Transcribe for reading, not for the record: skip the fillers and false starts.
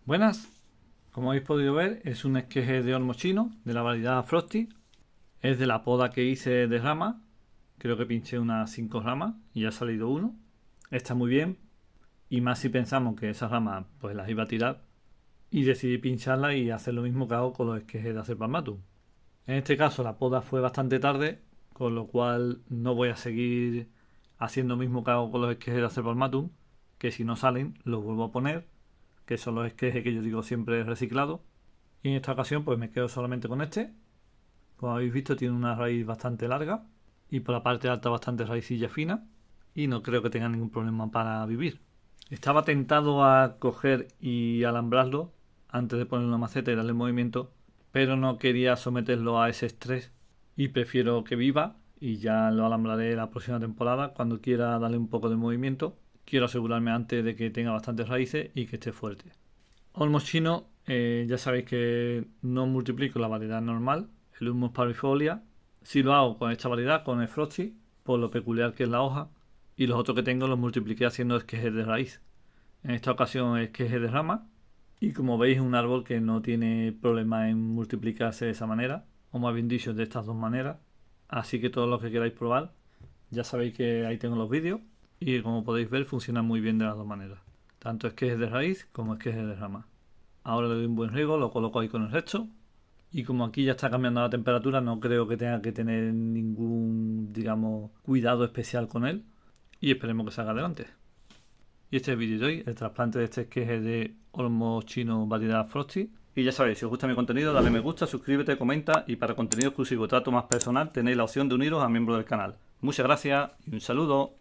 Buenas, como habéis podido ver es un esqueje de olmo chino de la variedad Frosty. Es de la poda que hice de rama, creo que pinché unas 5 ramas y ya ha salido uno. Está muy bien, y más si pensamos que esas ramas pues las iba a tirar, y decidí pincharlas y hacer lo mismo que hago con los esquejes de Acerbarmatum. En este caso la poda fue bastante tarde, con lo cual no voy a seguir haciendo lo mismo que hago con los esquejes de Acerbarmatum, que si no salen los vuelvo a poner, que son los esquejes que yo digo siempre reciclados. Y en esta ocasión pues me quedo solamente con este. Como habéis visto tiene una raíz bastante larga y por la parte alta bastante raicilla fina, y no creo que tenga ningún problema para vivir. Estaba tentado a coger y alambrarlo antes de ponerlo en la maceta y darle movimiento, pero no quería someterlo a ese estrés y prefiero que viva, y ya lo alambraré la próxima temporada cuando quiera darle un poco de movimiento. Quiero asegurarme antes de que tenga bastantes raíces y que esté fuerte. Olmos chino, ya sabéis que no multiplico la variedad normal, el Ulmus parvifolia. Si lo hago con esta variedad, con el Frosty, por lo peculiar que es la hoja, y los otros que tengo los multipliqué haciendo esquejes de raíz. En esta ocasión esquejes de rama, y como veis es un árbol que no tiene problema en multiplicarse de esa manera, o más bien dicho de estas dos maneras. Así que todos los que queráis probar, ya sabéis que ahí tengo los vídeos, y como podéis ver funciona muy bien de las dos maneras, tanto esquejes de raíz como esquejes de rama. Ahora le doy un buen riego, lo coloco ahí con el resto. Y como aquí ya está cambiando la temperatura, no creo que tenga que tener ningún, digamos, cuidado especial con él. Y esperemos que salga adelante. Y este es el vídeo de hoy, el trasplante de este esqueje de olmo chino variedad Frosty. Y ya sabéis, si os gusta mi contenido, dale me gusta, suscríbete, comenta, y para contenido exclusivo trato más personal tenéis la opción de uniros a miembros del canal. Muchas gracias y un saludo.